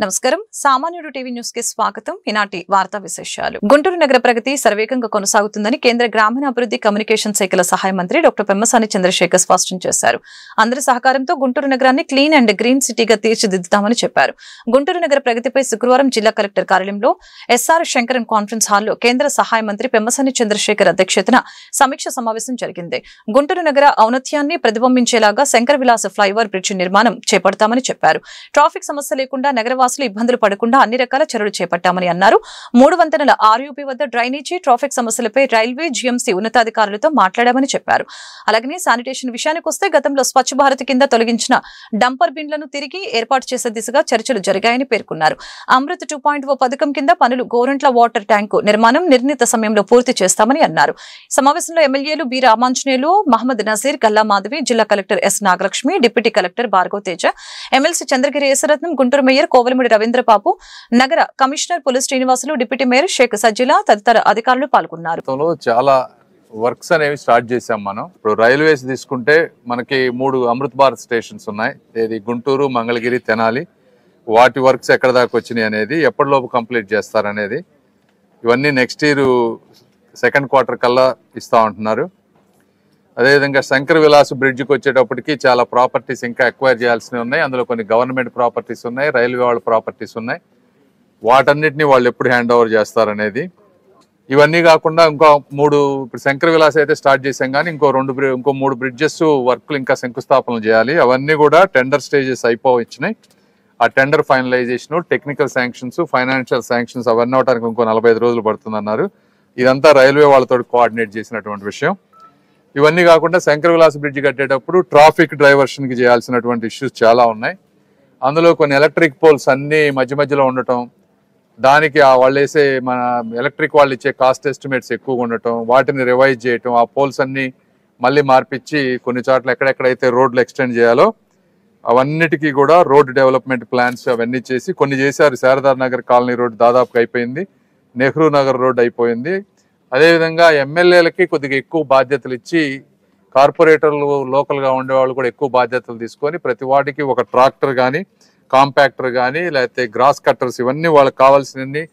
నమస్కారం సామాన్యుడు TV news కి స్వాగతం. ఈనాటి వార్తా విశేషాలు. గుంటూరు నగర ప్రగతి సర్వేగంగా కొనసాగుతుందని కేంద్ర గ్రామీణాభివృద్ధి కమ్యూనికేషన్ శాఖల సహాయ మంత్రి డాక్టర్ పెమ్మసాని చంద్రశేఖర్ స్పష్టం చేశారు. అందరి సహకారంతో గుంటూరు నగరాన్ని క్లీన్ అండ్ గ్రీన్ సిటీగా తీర్చిదిద్దుతామని చెప్పారు. గుంటూరు నగర ప్రగతిపై శుక్రవారం జిల్లా కలెక్టర్ కార్యాలయంలో ఎస్ఆర్ శంకరన్ కాన్ఫరెన్స్ హాల్లో కేంద్ర సహాయ మంత్రి పెమ్మసాని చంద్రశేఖర్ అధ్యక్షతన సమీక్ష సమావేశం జరిగింది. గుంటూరు నగర ఔన్నత్యాన్ని ప్రతిబింబించేలాగా శంకర్ విలాస్ ఫ్లైఓవర్ బ్రిడ్జి నిర్మాణం చేపడతామని చెప్పారు. ట్రాఫిక్ సమస్య లేకుండా నగర ఇబ్బందులు పడకుండా అన్ని రకాల చర్యలు చేపట్టామని అన్నారు. 3 వంతెనల ఆర్యూపీ వద్ద డ్రైనేజీ, ట్రాఫిక్ సమస్యలపై రైల్వే, జీఎంసీ ఉన్నతాధికారులతో మాట్లాడామని చెప్పారు. అలాగే శానిటేషన్ విషయానికి వస్తే గతంలో స్వచ్ఛ భారత్ కింద తొలగించిన డంపర్ బిన్లను తిరిగి ఏర్పాటు చేసే దిశగా చర్చలు జరిగాయని పేర్కొన్నారు. అమృత్ 2.0 పథకం కింద పనులు గోరంట్ల వాటర్ ట్యాంకు నిర్మాణం నిర్ణీత సమయంలో పూర్తి చేస్తామని అన్నారు. సమావేశంలో ఎమ్మెల్యేలు బి రామాంజనేయులు, మహమ్మద్ నజీర్, గల్లా మాధవి, జిల్లా collector S Nagalakshmi, deputy collector Bhargav Teja, MLC Chandragiri Yesaratnam, Guntur mayor Kovalamudi Ravindrababu, నగర commissioner Puli Srinivasulu, deputy mayor Sheikh Sajjila తదితర అధికారులు పాల్గొన్నారు. చాలా వర్క్స్ అనేవి స్టార్ట్ చేసాం మనం. ఇప్పుడు రైల్వేస్ తీసుకుంటే మనకి 3 అమృత్ భారత్ స్టేషన్స్ ఉన్నాయి. ఏది గుంటూరు, మంగళగిరి, తెనాలి. వాటి వర్క్స్ ఎక్కడ దాకా వచ్చినాయి అనేది, ఎప్పటిలోపు కంప్లీట్ చేస్తారనేది, ఇవన్నీ నెక్స్ట్ ఇయర్ సెకండ్ క్వార్టర్ కల్లా ఇస్తా ఉంటున్నారు. అదేవిధంగా శంకర్ విలాస్ బ్రిడ్జ్కి వచ్చేటప్పటికి చాలా ప్రాపర్టీస్ ఇంకా ఎక్వైర్ చేయాల్సినవి ఉన్నాయి. అందులో కొన్ని గవర్నమెంట్ ప్రాపర్టీస్ ఉన్నాయి, రైల్వే వాళ్ళ ప్రాపర్టీస్ ఉన్నాయి. వాటన్నిటిని వాళ్ళు ఎప్పుడు హ్యాండ్ ఓవర్ చేస్తారనేది. ఇవన్నీ కాకుండా ఇంకో 3 ఇప్పుడు శంకర్ విలాస్ అయితే స్టార్ట్ చేసాం, కానీ ఇంకో 3 బ్రిడ్జెస్ వర్క్లు ఇంకా శంకుస్థాపనలు చేయాలి. అవన్నీ కూడా టెండర్ స్టేజెస్ అయిపోవచ్చినాయి. ఆ tender finalisation, technical sanctions, financial sanctions అవన్నీ అవడానికి ఇంకో 45 రోజులు పడుతుందన్నారు. ఇదంతా రైల్వే వాళ్ళతో కోఆర్డినేట్ చేసినటువంటి విషయం. ఇవన్నీ కాకుండా శంకర్ విలాస్ బ్రిడ్జ్ కట్టేటప్పుడు ట్రాఫిక్ డైవర్షన్కి చేయాల్సినటువంటి ఇష్యూస్ చాలా ఉన్నాయి. అందులో కొన్ని ఎలక్ట్రిక్ పోల్స్ అన్నీ మధ్యలో ఉండటం, దానికి వాళ్ళు వేసే మన ఎలక్ట్రిక్ వాళ్ళు ఇచ్చే కాస్ట్ ఎస్టిమేట్స్ ఎక్కువగా ఉండటం, వాటిని రివైజ్ చేయటం, ఆ పోల్స్ అన్నీ మళ్ళీ మార్పిచ్చి కొన్ని చోట్ల ఎక్కడెక్కడైతే రోడ్లు ఎక్స్టెండ్ చేయాలో అవన్నిటికీ కూడా రోడ్ డెవలప్మెంట్ ప్లాన్స్ అవన్నీ చేసి కొన్ని చేశారు. శారదా నగర్ కాలనీ రోడ్ దాదాపుగా అయిపోయింది, నెహ్రూ నగర్ రోడ్ అయిపోయింది. అదేవిధంగా ఎమ్మెల్యేలకి కొద్దిగా ఎక్కువ బాధ్యతలు ఇచ్చి, కార్పొరేటర్లు లోకల్గా ఉండేవాళ్ళు కూడా ఎక్కువ బాధ్యతలు తీసుకొని ప్రతి వాటికి ఒక ట్రాక్టర్ కానీ, కాంపాక్టర్ కానీ, లేకపోతే గ్రాస్ కట్టర్స్, ఇవన్నీ వాళ్ళకి కావాల్సినన్ని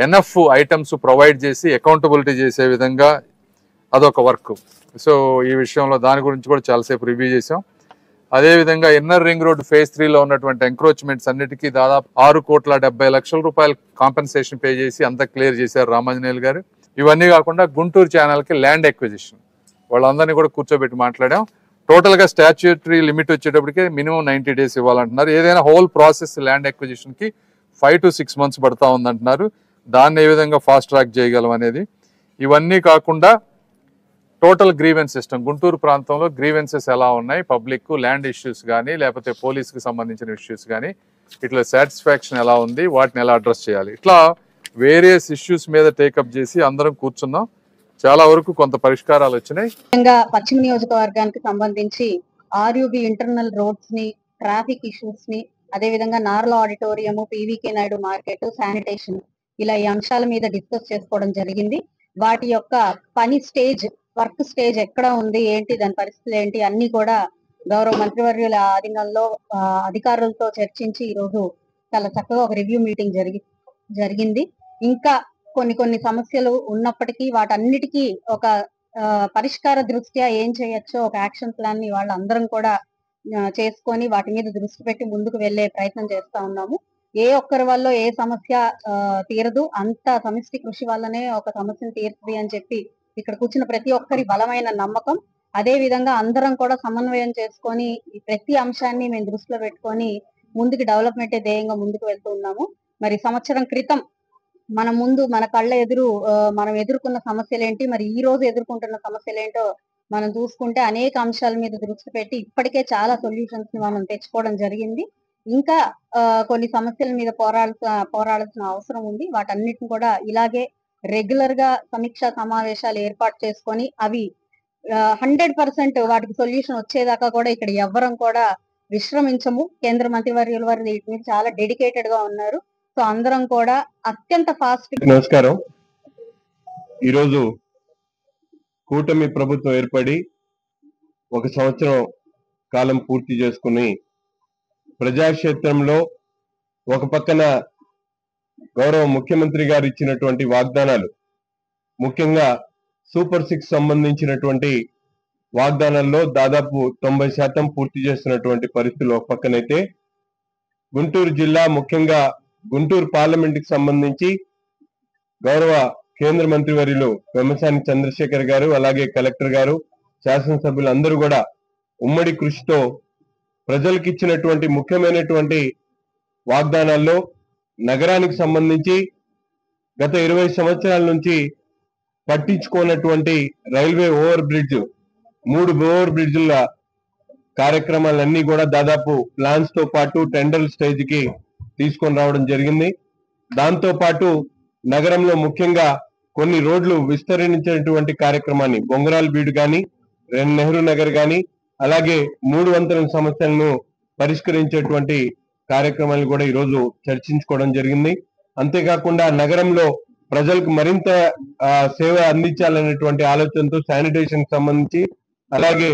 ఎనఫ్ ఐటమ్స్ ప్రొవైడ్ చేసి అకౌంటబిలిటీ చేసే విధంగా అదొక వర్క్. సో ఈ విషయంలో దాని గురించి కూడా చాలాసేపు రివ్యూ చేసాం. అదేవిధంగా ఇన్నర్ రింగ్ రోడ్ ఫేజ్ 3లో ఉన్నటువంటి ఎంక్రోచ్మెంట్స్ అన్నిటికీ దాదాపు 6,70,00,000 రూపాయలు కాంపెన్సేషన్ పే చేసి అంతా క్లియర్ చేశారు రామాంజనేయులు గారు. ఇవన్నీ కాకుండా గుంటూరు ఛానల్కి ల్యాండ్ ఎక్విజిషన్ వాళ్ళందరినీ కూడా కూర్చోబెట్టి మాట్లాడాం. టోటల్గా స్టాచ్యూటరీ లిమిట్ వచ్చేటప్పటికే మినిమం 90 days ఇవ్వాలంటున్నారు. ఏదైనా whole process land ఎక్విజిషన్కి 5 to 6 months పడతా ఉందంటున్నారు. దాన్ని ఏ విధంగా ఫాస్ట్ ట్రాక్ చేయగలం అనేది. ఇవన్నీ కాకుండా టోటల్ గ్రీవెన్స్ సిస్టమ్, గుంటూరు ప్రాంతంలో గ్రీవెన్సెస్ ఎలా ఉన్నాయి, పబ్లిక్ ల్యాండ్ ఇష్యూస్ కానీ లేకపోతే పోలీస్కి సంబంధించిన ఇష్యూస్ కానీ, ఇట్లా సాటిస్ఫాక్షన్ ఎలా ఉంది, వాటిని ఎలా అడ్రస్ చేయాలి, ఇట్లా వేరియస్ ఇష్యూస్ మీద టేకప్ చేసి అందరం కూర్చున్నాం. చాలా వరకు కొంత పరిష్కారాలు వచ్చినాయి. పశ్చిమ నియోజకవర్గానికి సంబంధించి ఆర్యూబీ ఇంటర్నల్ రోడ్స్ ని, ట్రాఫిక్ ఇష్యూస్ ని, అదే విధంగా Narla auditorium, PVK Naidu market, sanitation, ఇలా ఈ అంశాల మీద డిస్కస్ చేసుకోవడం జరిగింది. వాటి యొక్క పని స్టేజ్, వర్క్ స్టేజ్ ఎక్కడ ఉంది, ఏంటి, దాని పరిస్థితులు ఏంటి అన్ని కూడా గౌరవ మంత్రివర్యుల ఆధీనంలో అధికారులతో చర్చించి ఈరోజు చాలా చక్కగా ఒక రివ్యూ మీటింగ్ జరిగింది. ఇంకా కొన్ని సమస్యలు ఉన్నప్పటికీ వాటన్నిటికీ ఒక పరిష్కార దృష్ట్యా ఏం చేయొచ్చో ఒక యాక్షన్ ప్లాన్ ని వాళ్ళందరం కూడా చేసుకొని వాటి మీద దృష్టి పెట్టి ముందుకు వెళ్లే ప్రయత్నం చేస్తా ఉన్నాము. ఏ ఒక్కరి వల్ల ఏ సమస్య తీరదు, అంత సమిష్టి కృషి వల్లనే ఒక సమస్యను తీరుతుంది అని చెప్పి ఇక్కడ కూర్చున్న ప్రతి ఒక్కరి బలమైన నమ్మకం. అదే విధంగా అందరం కూడా సమన్వయం చేసుకొని ప్రతి అంశాన్ని మేము దృష్టిలో పెట్టుకొని ముందుకు డెవలప్మెంట్ ధ్యేయంగా ముందుకు వెళ్తూ ఉన్నాము. మరి సంవత్సరం క్రితం మన కళ్ళ ఎదురు మనం ఎదుర్కొన్న సమస్యలు ఏంటి, మరి ఈ రోజు ఎదుర్కొంటున్న సమస్యలు ఏంటో మనం చూసుకుంటే అనేక అంశాల మీద దృష్టి పెట్టి ఇప్పటికే చాలా సొల్యూషన్స్ ని మనం తెచ్చుకోవడం జరిగింది. ఇంకా కొన్ని సమస్యల మీద పోరాడాల్సిన అవసరం ఉంది. వాటన్నిటిని కూడా ఇలాగే రెగ్యులర్ గా సమీక్షా సమావేశాలు ఏర్పాటు చేసుకొని అవి 100% వాటికి సొల్యూషన్ వచ్చేదాకా కూడా ఇక్కడ ఎవ్వరం కూడా విశ్రమించము. కేంద్ర మంత్రివర్యుల వారు వీటి మీద చాలా డెడికేటెడ్ గా ఉన్నారు. సో అందరం కూడా అత్యంత ఫాస్ట్. నమస్కారం. ఈరోజు కూటమి ప్రభుత్వం ఏర్పడి 1 సంవత్సరం కాలం పూర్తి చేసుకుని ప్రజాక్షేత్రంలో ఒక పక్కన గౌరవ ముఖ్యమంత్రి గారు ఇచ్చినటువంటి వాగ్దానాలు, ముఖ్యంగా సూపర్ 6 సంబంధించినటువంటి వాగ్దానాల్లో దాదాపు 90% పూర్తి చేస్తున్నటువంటి పరిస్థితులు ఒక పక్కనైతే, గుంటూరు జిల్లా ముఖ్యంగా గుంటూరు పార్లమెంట్ కి సంబంధించి గౌరవ కేంద్ర మంత్రివర్యులు పెమ్మసాని చంద్రశేఖర్ గారు, అలాగే కలెక్టర్ గారు, శాసనసభ్యులు అందరూ కూడా ఉమ్మడి కృషితో ప్రజలకు ఇచ్చినటువంటి ముఖ్యమైనటువంటి వాగ్దానాల్లో నగరానికి సంబంధించి గత 20 సంవత్సరాల నుంచి పట్టించుకోనటువంటి రైల్వే ఓవర్ బ్రిడ్జ్, 3 ఓవర్ బ్రిడ్జ్ల కార్యక్రమాలన్నీ కూడా దాదాపు ప్లాన్స్ తో పాటు టెండర్ స్టేజ్ కి తీసుకొని రావడం జరిగింది. దాంతో పాటు నగరంలో ముఖ్యంగా కొన్ని రోడ్లు విస్తరించినటువంటి కార్యక్రమాన్ని, బొంగరాల్ బీడు కానీ, నెహ్రూ నగర్ కానీ, అలాగే 3 వంతెన సమస్యలను పరిష్కరించేటువంటి కార్యక్రమాలు కూడా ఈరోజు చర్చించుకోవడం జరిగింది. అంతేకాకుండా నగరంలో ప్రజలకు మరింత సేవ అందించాలనేటువంటి ఆలోచనతో శానిటేషన్ కి సంబంధించి, అలాగే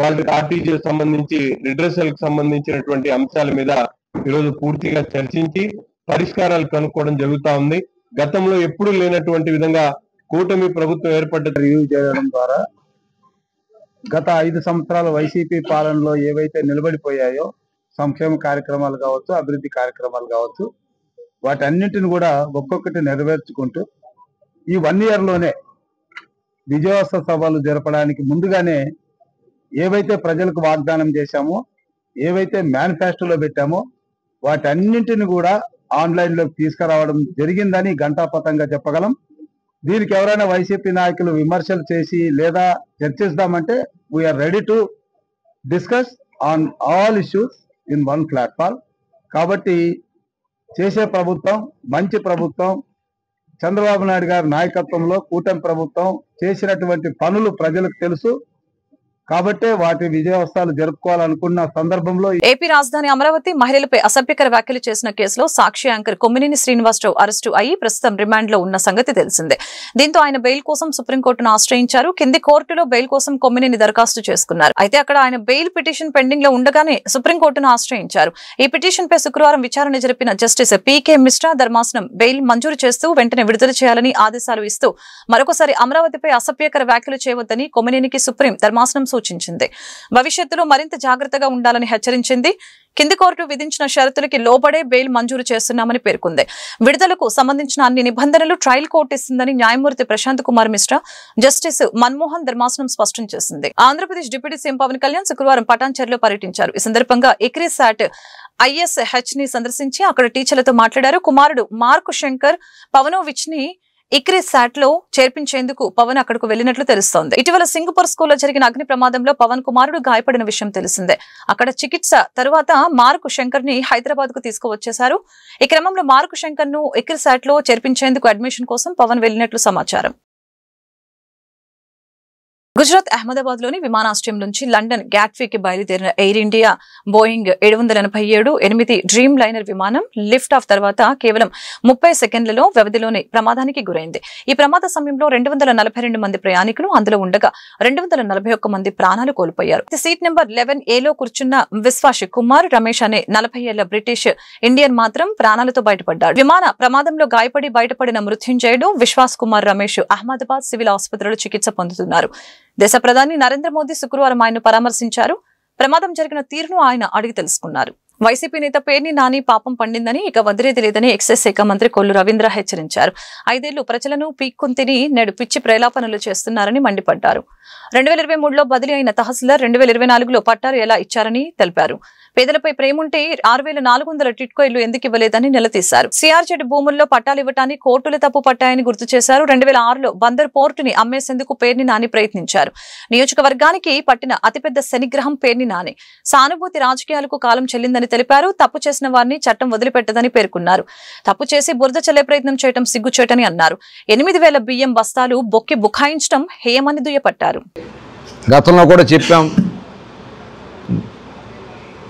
వాళ్ళకి ఆర్టీజీ సంబంధించి రిడ్రెసల్ కి సంబంధించినటువంటి అంశాల మీద ఈరోజు పూర్తిగా చర్చించి పరిష్కారాలు కనుక్కోవడం జరుగుతా ఉంది. గతంలో ఎప్పుడూ లేనటువంటి విధంగా కూటమి ప్రభుత్వం ఏర్పడ్డ రివ్యూ చేయడం ద్వారా గత 5 సంవత్సరాల వైసీపీ పాలనలో ఏవైతే నిలబడిపోయాయో సంక్షేమ కార్యక్రమాలు కావచ్చు, అభివృద్ధి కార్యక్రమాలు కావచ్చు, వాటన్నింటిని కూడా ఒక్కొక్కటి నెరవేర్చుకుంటూ ఈ 1 ఇయర్ లోనే విజయోత్సవ సభలు జరపడానికి ముందుగానే ఏవైతే ప్రజలకు వాగ్దానం చేశామో, ఏవైతే మేనిఫెస్టోలో పెట్టామో వాటన్నింటిని కూడా ఆన్లైన్ లోకి తీసుకురావడం జరిగిందని ఘంటాపథంగా చెప్పగలం. దీనికి ఎవరైనా వైసీపీ నాయకులు విమర్శలు చేసి లేదా చర్చిస్తామంటే we're ready to discuss on all issues in one platform. కాబట్టి చేసే ప్రభుత్వం మంచి ప్రభుత్వం, చంద్రబాబు నాయుడు గారి నాయకత్వంలో కూటమి ప్రభుత్వం చేసినటువంటి పనులు ప్రజలకు తెలుసు. కాబట్టే వాటి విజయోత్సవాలు జరుపుకోవాలనుకున్న సందర్భంలో ఏపీ రాజధాని అమరావతి మహిళలపై అసభ్యకర వ్యాఖ్యలు చేసిన కేసులో సాక్షి యాంకర్ కొమ్మినేని శ్రీనివాసరావు అరెస్టు అయ్యి ప్రస్తుతం రిమాండ్ లో ఉన్న సంగతి తెలిసిందే. దీంతో ఆయన బెయిల్ కోసం సుప్రీంకోర్టును ఆశ్రయించారు. కింది కోర్టులో బెయిల్ కోసం కొమ్మినేని దరఖాస్తు చేసుకున్నారు. అయితే అక్కడ ఆయన బెయిల్ పిటిషన్ పెండింగ్ లో ఉండగానే సుప్రీంకోర్టును ఆశ్రయించారు. ఈ పిటిషన్ పై శుక్రవారం విచారణ జరిపిన జస్టిస్ పీకే మిశ్రా ధర్మాసనం బెయిల్ మంజూరు చేస్తూ వెంటనే విడుదల చేయాలని ఆదేశాలు ఇస్తూ మరొకసారి అమరావతిపై అసభ్యకర వ్యాఖ్యలు చేయవద్దని కొమ్మినేనికి సుప్రీం ధర్మాసనం సూచించింది. భవిష్యత్తులో మరింత జాగ్రత్తగా ఉండాలని హెచ్చరించింది. కింది కోర్టు విధించిన షరతులకి లోబడే బెయిల్ మంజూరు చేస్తున్నామని పేర్కొంది. విడుదలకు సంబంధించిన అన్ని నిబంధనలు ట్రయల్ కోర్టు ఇస్తుందని న్యాయమూర్తి ప్రశాంత్ కుమార్ మిశ్రా, జస్టిస్ మన్మోహన్ ధర్మాసనం స్పష్టం చేసింది. ఆంధ్రప్రదేశ్ డిప్యూటీ సీఎం పవన్ కళ్యాణ్ శుక్రవారం పటాన్చెరులో పర్యటించారు. ఈ సందర్భంగా ఇక్రీసాట్ ISH ని సందర్శించి అక్కడ టీచర్లతో మాట్లాడారు. కుమారుడు మార్క్ శంకర్ పవనోవిచ్ ని ఇక్రీసాట్ లో చేర్పించేందుకు పవన్ అక్కడకు వెళ్లినట్లు తెలుస్తోంది. ఇటీవల సింగపూర్ స్కూల్లో జరిగిన అగ్ని ప్రమాదంలో పవన్ కుమారుడు గాయపడిన విషయం తెలిసిందే. అక్కడ చికిత్స తరువాత మార్క్ శంకర్ ని హైదరాబాద్ కు తీసుకువచ్చేశారు. ఈ క్రమంలో మార్క్ శంకర్ ను ఇక్రీసాట్ లో చేర్పించేందుకు అడ్మిషన్ కోసం పవన్ వెళ్లినట్లు సమాచారం. గుజరాత్ అహ్మదాబాద్ లోని విమానాశ్రయం నుంచి లండన్ గ్యాట్విక్ బయలుదేరిన air India Boeing 787-8 dream liner విమానం లిఫ్ట్ ఆఫ్ తర్వాత కేవలం 30 సెకండ్లలో వ్యవధిలోనే ప్రమాదానికి గురైంది. ఈ ప్రమాద సమయంలో 242 మంది ప్రయాణికులు అందులో ఉండగా 241 మంది ప్రాణాలు కోల్పోయారు. సీట్ నెంబర్ 11A లో కూర్చున్న విశ్వాస్ కుమార్ రమేష్ అనే 40 ఏళ్ల బ్రిటిష్ ఇండియన్ మాత్రం ప్రాణాలతో బయటపడ్డాడు. విమాన ప్రమాదంలో గాయపడి బయటపడిన మృత్యుంజయుడు విశ్వాస్ కుమార్ రమేష్ అహ్మదాబాద్ సివిల్ ఆసుపత్రిలో చికిత్స పొందుతున్నారు. దేశ ప్రధాని నరేంద్ర మోదీ శుక్రవారం ఆయన్ను పరామర్శించారు. ప్రమాదం జరిగిన తీరును ఆయన అడిగి తెలుసుకున్నారు. వైసీపీ నేత పేర్ని నాని పాపం పండిందని ఇక వదిలేది లేదని ఎక్సైజ్ శాఖ మంత్రి కొల్లు రవీంద్ర హెచ్చరించారు. 5 ఏళ్లు ప్రజలను పీక్కుంతిని నేడు పిచ్చి ప్రేలాపనలు చేస్తున్నారని మండిపడ్డారు. 2023లో బదిలీ అయిన తహసీల్దార్ 2024లో పట్టాలు ఎలా ఇచ్చారని తెలిపారు. పేదలపై ప్రేముంటే 6400 టిట్కో ఇళ్లు ఎందుకు ఇవ్వలేదని నిలదీశారు. సిఆర్జెడ్ భూముల్లో పట్టాలు ఇవ్వటానికి కోర్టులు తప్పు పట్టాయని గుర్తు చేశారు. 2006లో బందర్ పోర్టుని అమ్మేసేందుకు పేర్ని నాని ప్రయత్నించారు. నియోజకవర్గానికి పట్టిన అతిపెద్ద శనిగ్రహం పేర్ని నాని. సానుభూతి రాజకీయాలకు కాలం చెల్లిందని తెలిపారు. తప్పు చేసిన వారిని చట్టం వదిలిపెట్టదని పేర్కొన్నారు. తప్పు చేసి బురద చల్లే ప్రయత్నం చేయడం సిగ్గుచేటని అన్నారు. 8000 బియ్యం బస్తాలు బొక్కి బుకాయించడం హేయమని దుయ్యపట్టారు. గతంలో కూడా చెప్పాం,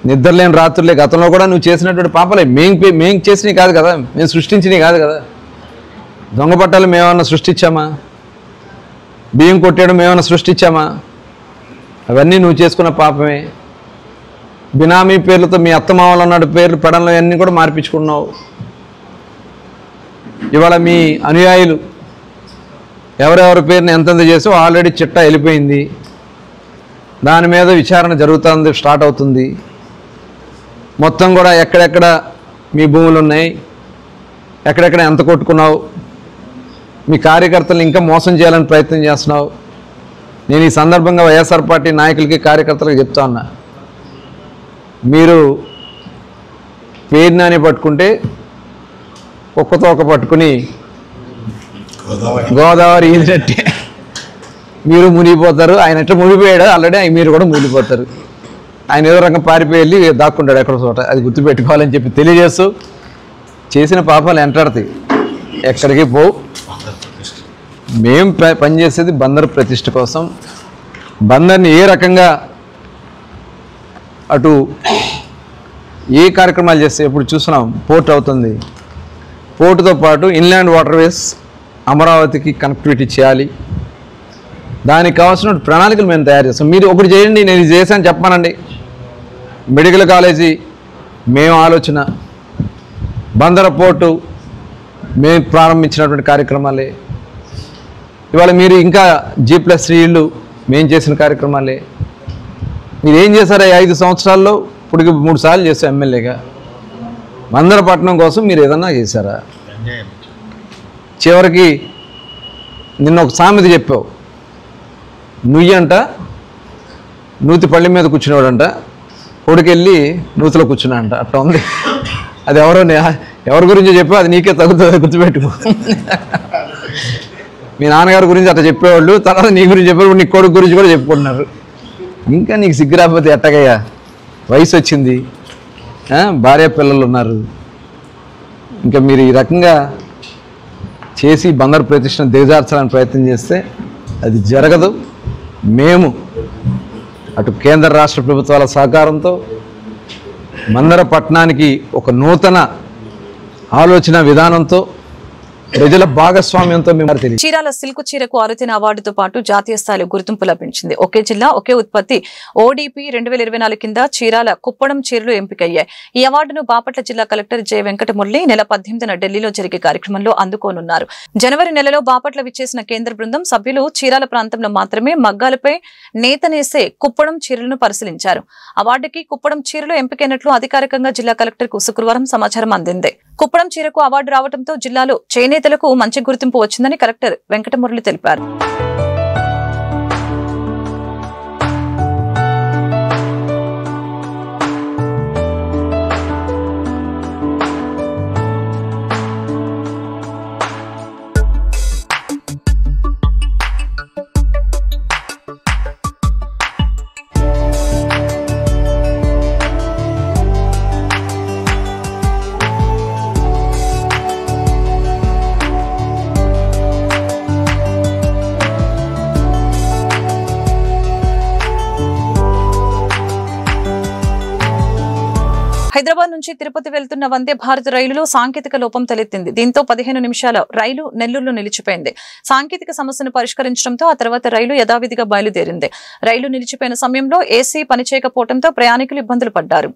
నిద్రలేని రాత్రులే. గతంలో కూడా నువ్వు చేసినటువంటి పాపలే మేం చేసినవి కాదు కదా, మేము సృష్టించినవి కాదు కదా. దొంగ పట్టాలు మేమన్నా సృష్టించామా? బియ్యం కొట్టేయడం మేమన్నా సృష్టించామా? అవన్నీ నువ్వు చేసుకున్న పాపమే. బినామీ పేర్లతో మీ అత్తమామలు అన్నాడు పేర్లు పెడంలో అన్నీ కూడా మార్పించుకున్నావు. ఇవాళ మీ అనుయాయులు ఎవరెవరి పేరుని ఎంతెంత చేసో ఆల్రెడీ చిట్టా వెళ్ళిపోయింది. దాని మీద విచారణ జరుగుతుంది, స్టార్ట్ అవుతుంది. మొత్తం కూడా ఎక్కడెక్కడ మీ భూములు ఉన్నాయి, ఎక్కడెక్కడ ఎంత కొట్టుకున్నావు, మీ కార్యకర్తలు ఇంకా మోసం చేయాలని ప్రయత్నం చేస్తున్నావు. నేను ఈ సందర్భంగా వైఎస్ఆర్ పార్టీ నాయకులకి కార్యకర్తలకు చెప్తా ఉన్నా, మీరు పేరునాని పట్టుకుంటే కుక్కతో ఒక పట్టుకుని గోదావరి ఈదినట్టే మీరు మునిగిపోతారు. ఆయన ఎట్లా మునిగిపోయాడు ఆల్రెడీ, మీరు కూడా మునిగిపోతారు. ఆయన ఏదో రకం పారిపోయి వెళ్ళి దాక్కుంటాడు ఎక్కడో చోట. అది గుర్తుపెట్టుకోవాలని చెప్పి తెలియజేస్తూ, చేసిన పాపాలు ఎంటాడతాయి, ఎక్కడికి పోవు. మేము పనిచేసేది బందరు ప్రతిష్ఠ కోసం. బందర్ని ఏ రకంగా అటు ఏ కార్యక్రమాలు చేస్తే ఇప్పుడు చూస్తున్నాం, పోర్ట్ అవుతుంది. పోర్టుతో పాటు ఇన్లాండ్ వాటర్వేస్ అమరావతికి కనెక్టివిటీ చేయాలి. దానికి కావాల్సిన ప్రణాళికలు మేము తయారు చేస్తాం. మీరు ఒకటి చేయండి, నేను ఇది చేశాను చెప్పానండి. మెడికల్ కాలేజీ మేము ఆలోచన, బందర పోర్టు మేము ప్రారంభించినటువంటి కార్యక్రమాలే. ఇవాళ మీరు ఇంకా G+3 ఇళ్ళు మేము చేసిన కార్యక్రమాలే. మీరు ఏం చేశారా 5 సంవత్సరాల్లో? ఇప్పటికి 3 సార్లు చేస్తాం ఎమ్మెల్యేగా. బందరపట్నం కోసం మీరు ఏదన్నా చేశారా? చివరికి నిన్న ఒక సామెత చెప్పావు, నుయ్యంట నూతి పళ్ళి మీద కూర్చునేవాడంట, కొడుకెళ్ళి నూతిలో కూర్చున్నా అంట. అట్లా ఉంది. అది ఎవరి గురించో చెప్పావు, అది నీకే తగ్గుతుంది, గుర్తుపెట్టుకో. మీ నాన్నగారి గురించి అట్లా చెప్పేవాళ్ళు, తర్వాత నీ గురించి చెప్పేవాళ్ళు, నీ కొడుకు గురించి కూడా చెప్పుకుంటున్నారు. ఇంకా నీకు సిగ్గురాకపోతే ఎట్టగయ్యా? వయసు వచ్చింది, భార్య పిల్లలు ఉన్నారు. ఇంకా మీరు ఈ రకంగా చేసి బందరు ప్రతిష్టను దిగజార్చాలని ప్రయత్నం చేస్తే అది జరగదు. మేము అటు కేంద్ర రాష్ట్ర ప్రభుత్వాల సహకారంతో బందర పట్టణానికి ఒక నూతన ఆలోచన విధానంతో ప్రజల భాగస్వామ్యంతో మేము తెలియదు. చీరాల సిల్క్ చీరకు అరుదైన అవార్డుతో పాటు జాతీయ స్థాయిలో గుర్తింపు లభించింది. ఒకే జిల్లా ఒకే ఉత్పత్తి ODP 2024 కింద చీరాల కుప్పడం చీరలు ఎంపికయ్యాయి. ఈ అవార్డును బాపట్ల జిల్లా కలెక్టర్ జె వెంకటమురళి నెల 18న ఢిల్లీలో జరిగే కార్యక్రమంలో అందుకోనున్నారు. జనవరి నెలలో బాపట్ల విచ్చేసిన కేంద్ర బృందం సభ్యులు చీరాల ప్రాంతంలో మాత్రమే మగ్గాలపై నేతనేసే కుప్పడం చీరలను పరిశీలించారు. అవార్డుకి కుప్పడం చీరలు ఎంపికైనట్లు అధికారికంగా జిల్లా కలెక్టర్ కు శుక్రవారం సమాచారం అందింది. కుప్పడం చీరకు అవార్డు రావడంతో జిల్లాలో చేనేతలకు మంచి గుర్తింపు వచ్చిందని కలెక్టర్ వెంకటమురళి తెలిపారు. హైదరాబాద్ నుంచి తిరుపతి వెళ్తున్న వందే భారత్ రైలులో సాంకేతిక లోపం తలెత్తింది. దీంతో 15 నిమిషాల రైలు నెల్లూరులో నిలిచిపోయింది. సాంకేతిక సమస్యను పరిష్కరించడంతో ఆ తర్వాత రైలు యథావిధిగా బయలుదేరింది. రైలు నిలిచిపోయిన సమయంలో ఏసీ పనిచేయకపోవడంతో ప్రయాణికులు ఇబ్బందులు పడ్డారు.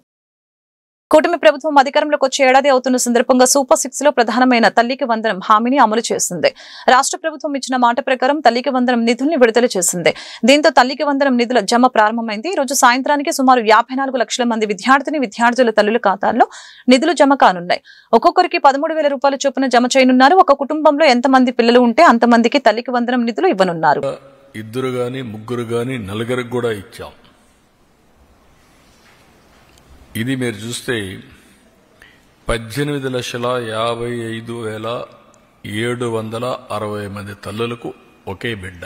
కూటమి ప్రభుత్వం అధికారంలోకి వచ్చే ఏడాది అవుతున్న సందర్భంగా సూపర్ 6 లో ప్రధానమైన తల్లికి వందనం హామీని అమలు చేసింది. రాష్ట్ర ప్రభుత్వం ఇచ్చిన మాట ప్రకారం తల్లికి వందనం నిధుల్ని విడుదల చేసింది. దీంతో తల్లికి వందనం నిధుల జమ ప్రారంభమైంది. ఈ రోజు సాయంత్రానికి సుమారు 54 లక్షల మంది విద్యార్థుల తల్లుల ఖాతాల్లో నిధులు జమ కానున్నాయి. ఒక్కొక్కరికి 13,000 రూపాయల చొప్పున జమ చేయనున్నారు. ఒక కుటుంబంలో ఎంతమంది పిల్లలు ఉంటే అంతమందికి తల్లికి వందనం నిధులు ఇవ్వనున్నారు. 2 గాని 3 గాని 4 కూడా ఇచ్చాం. ఇది మీరు చూస్తే 18,55,760 మంది తల్లులకు ఒకే బిడ్డ,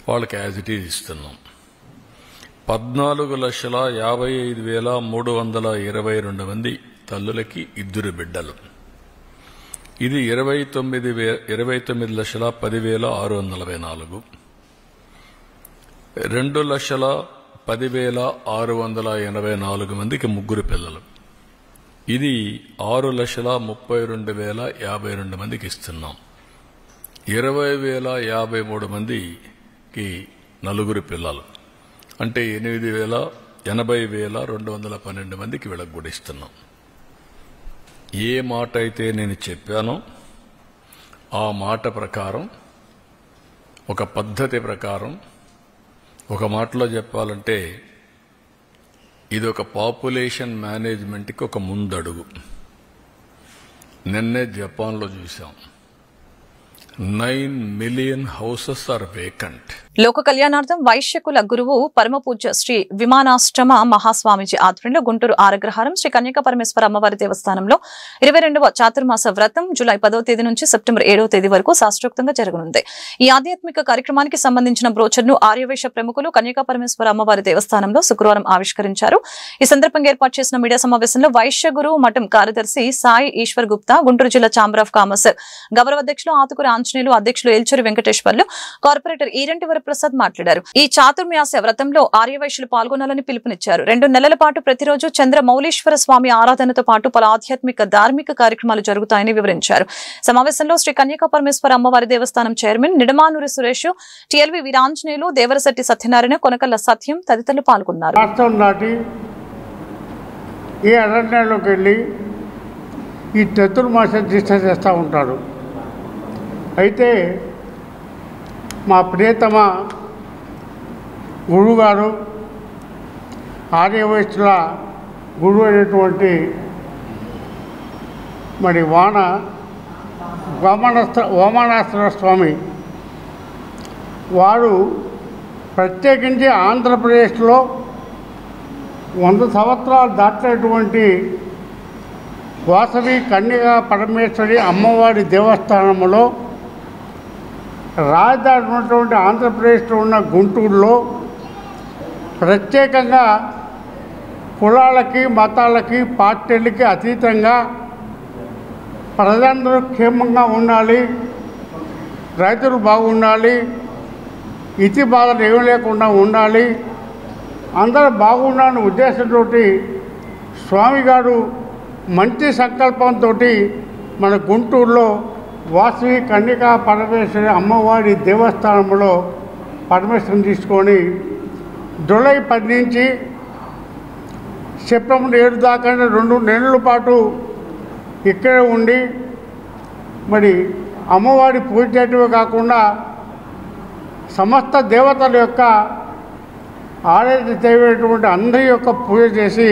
వాళ్ళకి యాజ్ ఇట్ ఈజ్ ఇస్తున్నాం. 14,55,322 మంది తల్లులకి 2 బిడ్డలు. ఇది 29,10,644. 2,10,684 మందికి 3 పిల్లలు. ఇది 6,32,052 మందికి ఇస్తున్నాం. 20,053 మందికి 4 పిల్లలు, అంటే 80,212 మందికి వీళ్ళకి కూడా ఇస్తున్నాం. ఏ మాట అయితే నేను చెప్పానో ఆ మాట ప్రకారం, ఒక పద్ధతి ప్రకారం, ఒక మాటలో చెప్పాలంటే ఇది ఒక పాపులేషన్ మేనేజ్మెంట్కి ఒక ముందడుగు. నిన్నే జపాన్లో చూసాం, 9 మిలియన్ హౌసెస్ ఆర్ వేకెంట్. లోక కళ్యాణార్థం వైశ్యకుల గురువు పరమ పూజ్య శ్రీ విమానాష్టమ మహాస్వామిజీ ఆధ్వర్యంలో గుంటూరు ఆరగ్రహారం శ్రీ కన్యకా పరమేశ్వర అమ్మవారి దేవస్థానంలో 22వ చాతుర్మాస వ్రతం జూలై 10వ తేదీ నుంచి సెప్టెంబర్ 7వ తేదీ వరకు శాస్త్రోక్తంగా జరగనుంది. ఈ ఆధ్యాత్మిక కార్యక్రమానికి సంబంధించిన బ్రోచర్ను ఆర్యవైశ్య ప్రముఖులు కన్యకా పరమేశ్వర అమ్మవారి దేవస్థానంలో శుక్రవారం ఆవిష్కరించారు. ఈ సందర్భంగా ఏర్పాటు చేసిన మీడియా సమావేశంలో వైశ్య గురువు మఠం కార్యదర్శి సాయి ఈశ్వర్ గుప్తా, గుంటూరు జిల్లా ఛాంబర్ ఆఫ్ కామర్స్ గౌరవ అధ్యక్షులు ఆతుకూరి ఆంజనేయులు, అధ్యక్షులు ఏల్చూరి వెంకటేశ్వర్లు, కార్పొరేటర్ ఈరంటి ప్రసాద్ మాట్లాడారు. ఈ చాతుర్మాస వ్రతంలో ఆర్యవైశ్యులు పాల్గొనాలని పిలుపునిచ్చారు. 2 నెలల పాటు ప్రతిరోజు చంద్రమౌళీశ్వర స్వామి ఆరాధనతో పాటు పలు ఆధ్యాత్మిక ధార్మిక కార్యక్రమాలు జరుగుతాయని వివరించారు. సమావేశంలో శ్రీ కన్యకా పరమేశ్వర అమ్మవారి దేవస్థానం చైర్మన్ నిడమానూరి సురేష్, టిఎల్వి వీరాంజనేయులు, దేవరశెట్టి సత్యనారాయణ, కొనకల్ల సత్యం తదితరులు పాల్గొన్నారు. ఈ అరణ్యంలోకి వెళ్ళి ఈ చతుర్మాస దీక్ష చేస్తూ ఉంటారు. అయితే మా ప్రియతమ గురువుగారు, ఆర్యవైశ్యుల గురువు అయినటువంటి మరి వామనాస్త్ర స్వామి వారు ప్రత్యేకించి ఆంధ్రప్రదేశ్లో 100 సంవత్సరాలు దాటినటువంటి వాసవి కన్యకా పరమేశ్వరి అమ్మవారి దేవస్థానంలో రాజధాని ఉన్నటువంటి ఆంధ్రప్రదేశ్లో ఉన్న గుంటూరులో ప్రత్యేకంగా కులాలకి, మతాలకి, పార్టీలకి అతీతంగా ప్రజలందరూ క్షేమంగా ఉండాలి, రైతులు బాగుండాలి, ఇతి బాధలు ఏమీ లేకుండా ఉండాలి, అందరూ బాగుండాలనే ఉద్దేశంతో స్వామి గారు మంచి సంకల్పంతో మన గుంటూరులో వాసవి కన్యకా పరమేశ్వరి అమ్మవారి దేవస్థానంలో పర్మిషన్ తీసుకొని జూలై 10 నుంచి సెప్టెంబర్ 7 దాకా 2 నెలల పాటు ఇక్కడే ఉండి మరి అమ్మవారి పూజ చేయటమే కాకుండా సమస్త దేవతల యొక్క ఆరాధ్య దైవమైనటువంటి అందరి యొక్క పూజ చేసి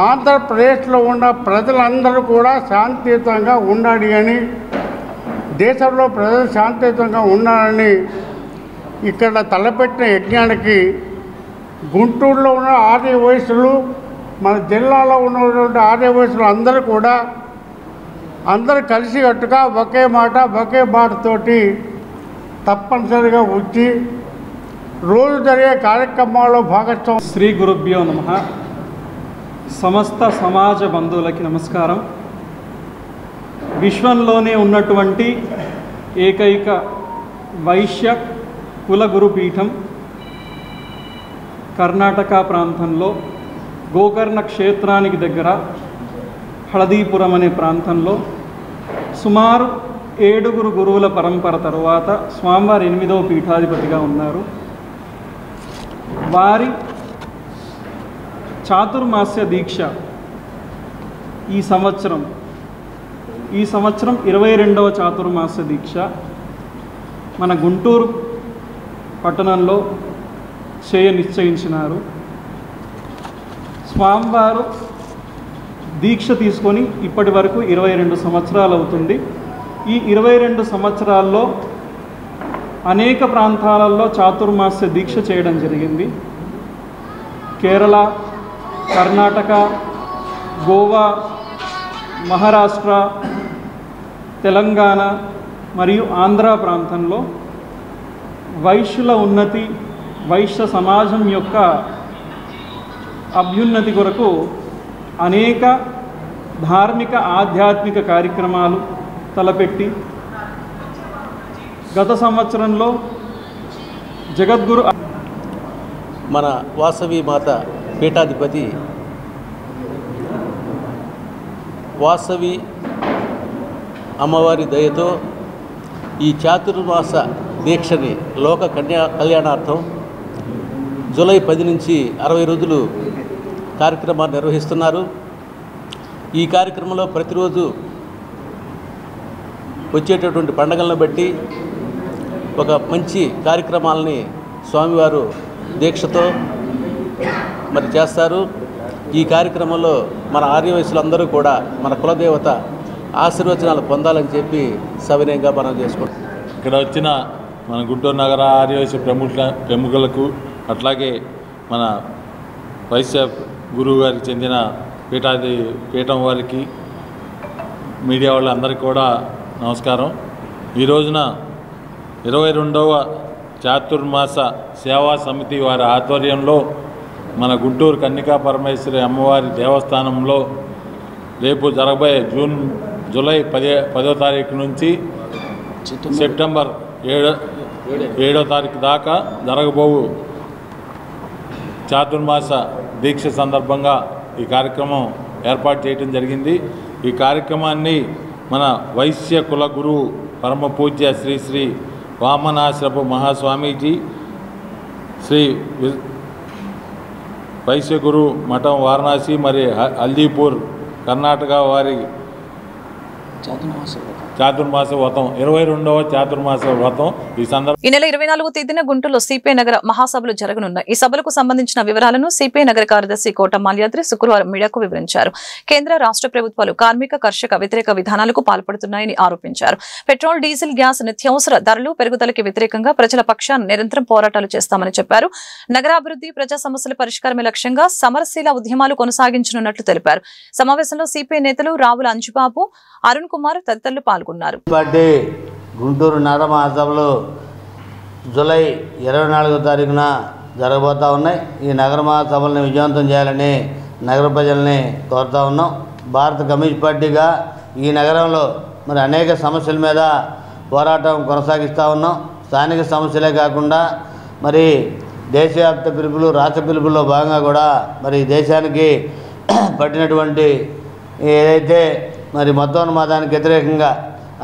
ఆంధ్రప్రదేశ్లో ఉన్న ప్రజలందరూ కూడా శాంతియుతంగా ఉండాలి అని, దేశంలో ప్రజలు శాంతియుతంగా ఉండాలని ఇక్కడ తలపెట్టిన యజ్ఞానికి గుంటూరులో ఉన్న ఆర్యవైశ్యులు, మన జిల్లాలో ఉన్నటువంటి ఆర్యవైశ్యులు అందరూ కూడా అందరూ కలిసికట్టుగా ఒకే మాట ఒకే బాటతోటి తప్పనిసరిగా వచ్చి రోజు జరిగే కార్యక్రమాల్లో భాగస్వామ్యం. శ్రీ గురుభ్యో నమః. సమస్త సమాజ బంధువులకి నమస్కారం. విశ్వంలోనే ఉన్నటువంటి ఏకైక వైశ్య కులగురు పీఠం కర్ణాటక ప్రాంతంలో గోకర్ణ క్షేత్రానికి దగ్గర హళదీపురం అనే ప్రాంతంలో సుమారు 7 గురువుల పరంపర తరువాత స్వామివారి 8వ పీఠాధిపతిగా ఉన్నారు. వారి చాతుర్మాస్య దీక్ష ఈ సంవత్సరం 22వ చాతుర్మాస్య దీక్ష మన గుంటూరు పట్టణంలో నిశ్చయించినారు. స్వామివారు దీక్ష తీసుకొని ఇప్పటి వరకు 22 సంవత్సరాలు అవుతుంది. ఈ 22 సంవత్సరాల్లో అనేక ప్రాంతాలలో చాతుర్మాస్య దీక్ష చేయడం జరిగింది. కేరళ, కర్ణాటక, గోవా, మహారాష్ట్ర, తెలంగాణ మరియు ఆంధ్ర ప్రాంతంలో వైశ్యుల ఉన్నతి, వైశ్య సమాజం యొక్క అభ్యున్నతి కొరకు అనేక ధార్మిక ఆధ్యాత్మిక కార్యక్రమాలు తలపెట్టి గత సంవత్సరంలో జగద్గురు మన వాసవి మాత పీఠాధిపతి వాసవి అమ్మవారి దయతో ఈ చాతుర్మాస దీక్షని లోక కళ్యాణార్థం జూలై 10 నుంచి 60 రోజులు కార్యక్రమాన్ని నిర్వహిస్తున్నారు. ఈ కార్యక్రమంలో ప్రతిరోజు వచ్చేటటువంటి పండగలను బట్టి ఒక మంచి కార్యక్రమాలని స్వామివారు దీక్షతో మరి చేస్తారు. ఈ కార్యక్రమంలో మన ఆర్యవైశ్యులందరూ కూడా మన కులదేవత ఆశీర్వచనాలు పొందాలని చెప్పి సవినయంగా మనం చేసుకుంటాం. ఇక్కడ వచ్చిన మన గుంటూరు నగర ఆర్యవైశ్య ప్రముఖులకు అట్లాగే మన వైశ్య గురువు గారికి చెందిన పీఠం వారికి మీడియా వాళ్ళందరికీ కూడా నమస్కారం. ఈ రోజున 22వ చాతుర్మాస సేవా సమితి వారి ఆధ్వర్యంలో మన గుంటూరు కన్నికా పరమేశ్వరి అమ్మవారి దేవస్థానంలో రేపు జరగబోయే జూలై 10వ తారీఖు నుంచి సెప్టెంబర్ 7వ తారీఖు దాకా జరగబోవు చాతుర్మాస దీక్ష సందర్భంగా ఈ కార్యక్రమం ఏర్పాటు చేయడం జరిగింది. ఈ కార్యక్రమాన్ని మన వైశ్య కుల గురువు పరమ పూజ్య శ్రీ శ్రీ వామనాశ్రపు మహాస్వామీజీ శ్రీ వైశ్య గురు మఠం వారణాసి మరి హల్దీపూర్ కర్ణాటక వారి చాతుర్మాస వ్రతం 22వ చాతుర్మాస వ్రతం ఈ నెల 24వ తేదీన గుంటూరులో సిపిఐ నగర మహాసభలు జరగనున్నాయి. ఈ సభలకు సంబంధించిన వివరాలను సిపిఐ నగర కార్యదర్శి కోట మాల్యాద్రి శుక్రవారం మీడియాకు వివరించారు. కేంద్ర రాష్ట్ర ప్రభుత్వాలు కార్మిక కర్షక వ్యతిరేక విధానాలకు పాల్పడుతున్నాయని ఆరోపించారు. పెట్రోల్, డీజిల్, గ్యాస్, నిత్యావసర ధరలు పెరుగుదలకి వ్యతిరేకంగా ప్రజల పక్షాన నిరంతరం పోరాటాలు చేస్తామని చెప్పారు. నగరాభివృద్ధి, ప్రజా సమస్యల పరిష్కారమే లక్ష్యంగా సమరశీల ఉద్యమాలు కొనసాగించనున్నట్లు తెలిపారు. సమావేశంలో సిపిఐ నేతలు రావుల అంజుబాబు, అరుణ్ కుమార్ తదితరులు పాల్గొన్నారు. గుంటూరు నగర మహాసభలు జూలై 24వ తారీఖున జరగబోతూ ఉన్నాయి. ఈ నగర మహాసభలను విజయవంతం చేయాలని నగర ప్రజల్ని కోరుతూ ఉన్నాం. భారత కమ్యూనిస్ట్ పార్టీగా ఈ నగరంలో మరి అనేక సమస్యల మీద పోరాటం కొనసాగిస్తూ ఉన్నాం. స్థానిక సమస్యలే కాకుండా మరి దేశవ్యాప్త పిలుపులు, రాష్ట్ర పిలుపుల్లో భాగంగా కూడా మరి దేశానికి పట్టినటువంటి ఏదైతే మరి మతోన్మాదానికి వ్యతిరేకంగా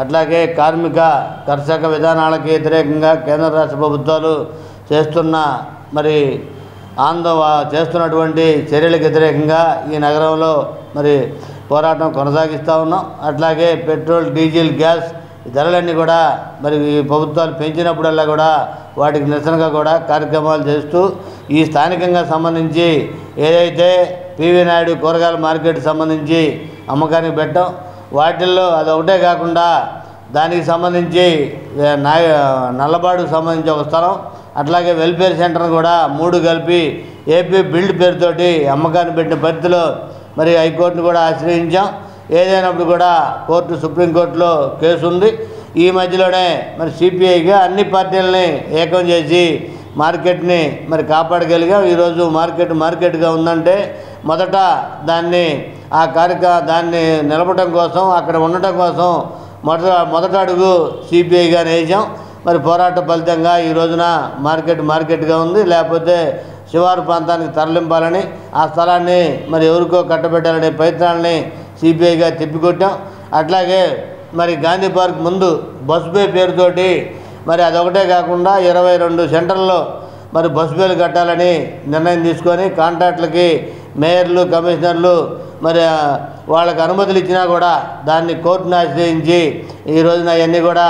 అట్లాగే కార్మిక కర్షక విధానాలకు వ్యతిరేకంగా కేంద్ర రాష్ట్ర ప్రభుత్వాలు చేస్తున్నటువంటి చర్యలకు వ్యతిరేకంగా ఈ నగరంలో మరి పోరాటం కొనసాగిస్తూ ఉన్నాం. అట్లాగే పెట్రోల్, డీజిల్, గ్యాస్ ధరలన్నీ కూడా మరి ప్రభుత్వాలు పెంచినప్పుడల్లా కూడా వాటికి నిరసనగా కూడా కార్యక్రమాలు చేస్తూ ఈ స్థానికంగా సంబంధించి ఏదైతే పివి నాయుడు కూరగాయల మార్కెట్ సంబంధించి అమ్మకానికి పెట్టాం, వాటిల్లో అదొకటే కాకుండా దానికి సంబంధించి నల్లబాడుకు సంబంధించి ఒక స్థలం, అట్లాగే వెల్ఫేర్ సెంటర్ కూడా 3 కలిపి ఏపీ బిల్డ్ పేరుతోటి అమ్మకాన్ని పెట్టిన పరిధిలో మరి హైకోర్టును కూడా ఆశ్రయించాం. ఏదైనప్పుడు కూడా సుప్రీంకోర్టులో కేసు ఉంది. ఈ మధ్యలోనే మరి సిపిఐగా అన్ని పార్టీలని ఏకం చేసి మార్కెట్ని మరి కాపాడగలిగాం. ఈరోజు మార్కెట్గా ఉందంటే మొదట దాన్ని నిలపడం కోసం, అక్కడ ఉండటం కోసం మొదట అడుగు సిపిఐగానే వేసాం. మరి పోరాట ఫలితంగా ఈ రోజున మార్కెట్గా ఉంది. లేకపోతే శివారు ప్రాంతానికి తరలింపాలని, ఆ స్థలాన్ని మరి ఎవరికో కట్టబెట్టాలనే ప్రయత్నాలని సిపిఐగా తిప్పికొట్టాం. అట్లాగే మరి గాంధీ పార్క్ ముందు బస్ బే పేరుతోటి మరి అదొకటే కాకుండా 22 సెంటర్లో మరి బస్ బేలు కట్టాలని నిర్ణయం తీసుకొని కాంట్రాక్టులకి మేయర్లు, కమిషనర్లు మరి వాళ్ళకి అనుమతులు ఇచ్చినా కూడా దాన్ని కోర్టును ఆశ్రయించి ఈ రోజున అవన్నీ కూడా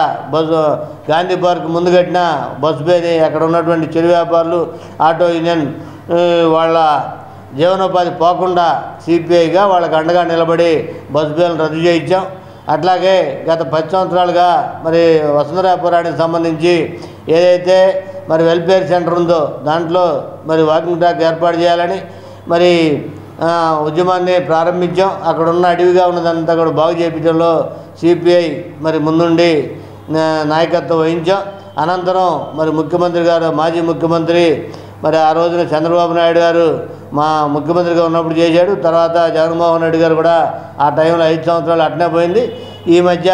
గాంధీ పార్క్ ముందు కట్టిన బస్ బేని అక్కడ ఉన్నటువంటి చిరు వ్యాపారులు, ఆటో యూనియన్ వాళ్ళ జీవనోపాధి పోకుండా సిపిఐగా వాళ్ళకి అండగా నిలబడి బస్ బేలను రద్దు చేయించాం. అట్లాగే గత 10 సంవత్సరాలుగా మరి వసుంధరాపురానికి సంబంధించి ఏదైతే మరి వెల్ఫేర్ సెంటర్ ఉందో దాంట్లో మరి వాకింగ్ ట్రాక్ ఏర్పాటు చేయాలని మరి ఉద్యమాన్ని ప్రారంభించాం. అక్కడ ఉన్న అడవిగా ఉన్నదంతా కూడా బాగు చేయించడంలో సిపిఐ మరి ముందుండి నాయకత్వం వహించాం. అనంతరం మరి ముఖ్యమంత్రి గారు, మాజీ ముఖ్యమంత్రి మరి ఆ రోజున చంద్రబాబు నాయుడు గారు మా ముఖ్యమంత్రిగా ఉన్నప్పుడు చేశాడు. తర్వాత జగన్మోహన్ రెడ్డి గారు కూడా ఆ టైంలో 5 సంవత్సరాలు అట్నే పోయింది. ఈ మధ్య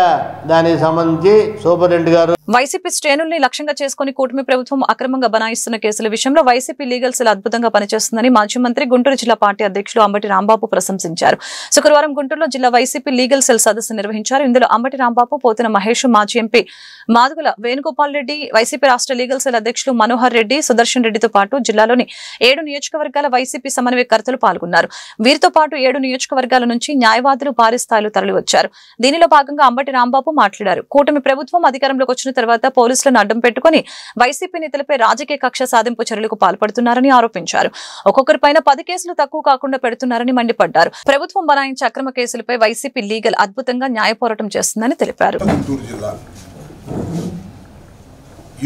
దానికి సంబంధించి సూపరింటెండెంట్ గారు వైసీపీ శ్రేణుల్ని లక్ష్యంగా చేసుకుని కూటమి ప్రభుత్వం అక్రమంగా బనాయిస్తున్న కేసుల విషయంలో వైసీపీ లీగల్ సెల్ అద్భుతంగా పనిచేస్తుందని మాజీ మంత్రి గుంటూరు జిల్లా పార్టీ అధ్యక్షులు అంబటి రాంబాబు ప్రశంసించారు. శుక్రవారం గుంటూరులో జిల్లా వైసీపీ లీగల్ సెల్ సదస్సు నిర్వహించారు. ఇందులో అంబటి రాంబాబు, పోతిన మహేష్, మాజీ ఎంపీ మాదుగుల వేణుగోపాల్ రెడ్డి, వైసీపీ రాష్ట్ర లీగల్ సెల్ అధ్యక్షులు మనోహర్ రెడ్డి, సుదర్శన్ రెడ్డితో పాటు జిల్లాలోని 7 నియోజకవర్గాల వైసీపీ సమన్వయకర్తలు పాల్గొన్నారు. వీరితో పాటు 7 నియోజకవర్గాల నుంచి న్యాయవాదులు భారీ స్థాయిలో తరలివచ్చారు. దీనిలో భాగంగా అంబటి రాంబాబు మాట్లాడారు. కూటమి ప్రభుత్వం అధికారంలోకి వచ్చిన తర్వాత పోలీసులను అడ్డం పెట్టుకుని వైసీపీ నేతలపై రాజకీయ కక్ష సాధింపు చర్యలకు పాల్పడుతున్నారని ఆరోపించారు. ఒక్కొక్కరిపైన 10 కేసులు తక్కువ కాకుండా పెడుతున్నారని మండిపడ్డారు. ప్రభుత్వం బనాయించే అక్రమ కేసులపై వైసీపీ లీగల్ అద్భుతంగా న్యాయ పోరాటం చేస్తుందని తెలిపారు.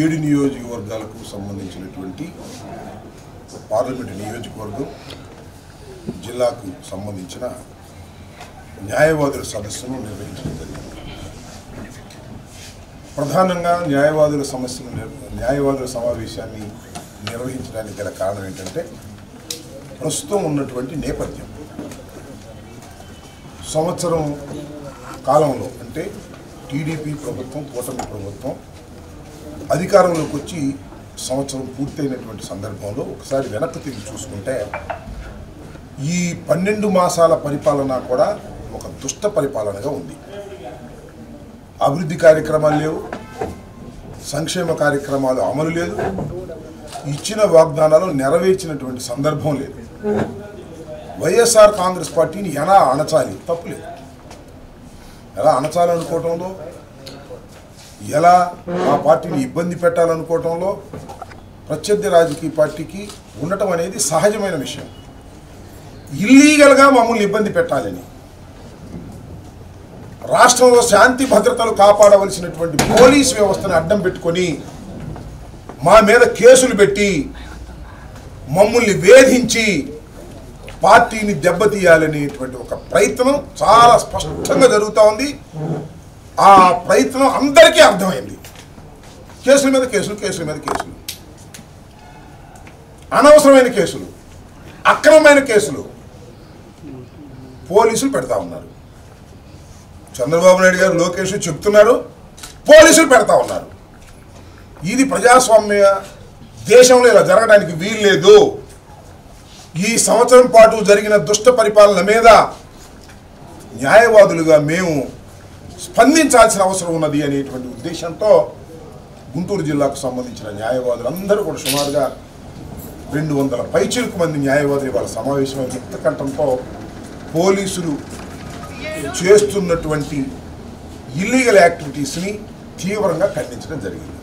7 నియోజకవర్గాలకు సంబంధించినటువంటి పార్లమెంటు నియోజకవర్గం జిల్లాకు సంబంధించిన న్యాయవాదుల సదస్సును నిర్వహించడం జరిగింది. ప్రధానంగా న్యాయవాదుల సమావేశాన్ని నిర్వహించడానికి గల కారణం ఏంటంటే ప్రస్తుతం ఉన్నటువంటి నేపథ్యం. సంవత్సరం కాలంలో అంటే టీడీపీ ప్రభుత్వం, కూటమి ప్రభుత్వం అధికారంలోకి వచ్చి సంవత్సరం పూర్తయినటువంటి సందర్భంలో ఒకసారి వెనక్కి తిరిగి చూసుకుంటే ఈ 12 మాసాల పరిపాలన కూడా ఒక దుష్ట పరిపాలనగా ఉంది. అభివృద్ధి కార్యక్రమాలు లేవు, సంక్షేమ కార్యక్రమాలు అమలు లేదు, ఇచ్చిన వాగ్దానాలు నెరవేర్చినటువంటి సందర్భం లేదు. వైఎస్ఆర్ కాంగ్రెస్ పార్టీని ఎలా అణచాలి తప్పులేదు, ఎలా అణచాలనుకోవటంలో, ఎలా ఆ పార్టీని ఇబ్బంది పెట్టాలనుకోవటంలో ప్రత్యర్థి రాజకీయ పార్టీకి ఉండటం అనేది సహజమైన విషయం. ఇల్లీగల్గా మమ్మల్ని ఇబ్బంది పెట్టాలని, రాష్ట్రంలో శాంతి భద్రతలు కాపాడవలసినటువంటి పోలీస్ వ్యవస్థను అడ్డం పెట్టుకొని మా మీద కేసులు పెట్టి మమ్మల్ని వేధించి పార్టీని దెబ్బతీయాలనేటువంటి ఒక ప్రయత్నం చాలా స్పష్టంగా జరుగుతూ ఉంది. ఆ ప్రయత్నం అందరికీ అర్థమైంది. కేసుల మీద కేసులు, కేసుల మీద కేసులు, అనవసరమైన కేసులు, అక్రమమైన కేసులు పోలీసులు పెడతా ఉన్నారు. చంద్రబాబు నాయుడు గారు, లోకేష్ చెప్తున్నారు, పోలీసులు పెడతా ఉన్నారు. ఇది ప్రజాస్వామ్య దేశంలో ఇలా జరగడానికి వీల్లేదు. ఈ సంవత్సరం పాటు జరిగిన దుష్ట పరిపాలన మీద న్యాయవాదులుగా మేము స్పందించాల్సిన అవసరం ఉన్నది అనేటువంటి ఉద్దేశంతో గుంటూరు జిల్లాకు సంబంధించిన న్యాయవాదులందరూ కూడా సుమారుగా 200 పైచిలకు మంది న్యాయవాదులు వాళ్ళ సమావేశమైన ముక్తకంఠంతో పోలీసులు చేస్తున్నటువంటి ఇల్లీగల్ యాక్టివిటీస్ని తీవ్రంగా ఖండించడం జరిగింది.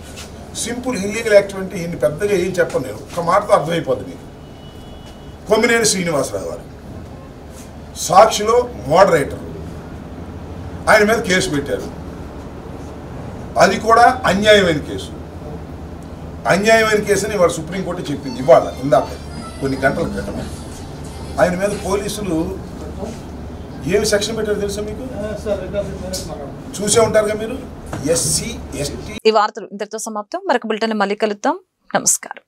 సింపుల్ ఇల్లీగల్ యాక్టివిటీ ఈయన పెద్దగా ఏం చెప్పను నేను, ఒక మాటతో అర్థమైపోద్ది మీకు. కొమ్మినేని శ్రీనివాసరావు గారు సాక్షిలో మోడరేటర్, ఆయన మీద కేసు పెట్టారు. అది కూడా అన్యాయమైన కేసు. అన్యాయమైన కేసుని ఇవాళ సుప్రీంకోర్టు చెప్పింది. ఇవాళ ఇందాక కొన్ని గంటల క్రితం ఆయన మీద పోలీసులు ఏమి సెక్షన్ పెట్టారు తెలుసా మీకు? చూసే ఉంటారుగా మీరు. SC, ST. ఈ వార్తలు ఇంతటితో సమాప్తం. మరొక బులెటిన్ మళ్ళీ కలుద్దాం. నమస్కారం.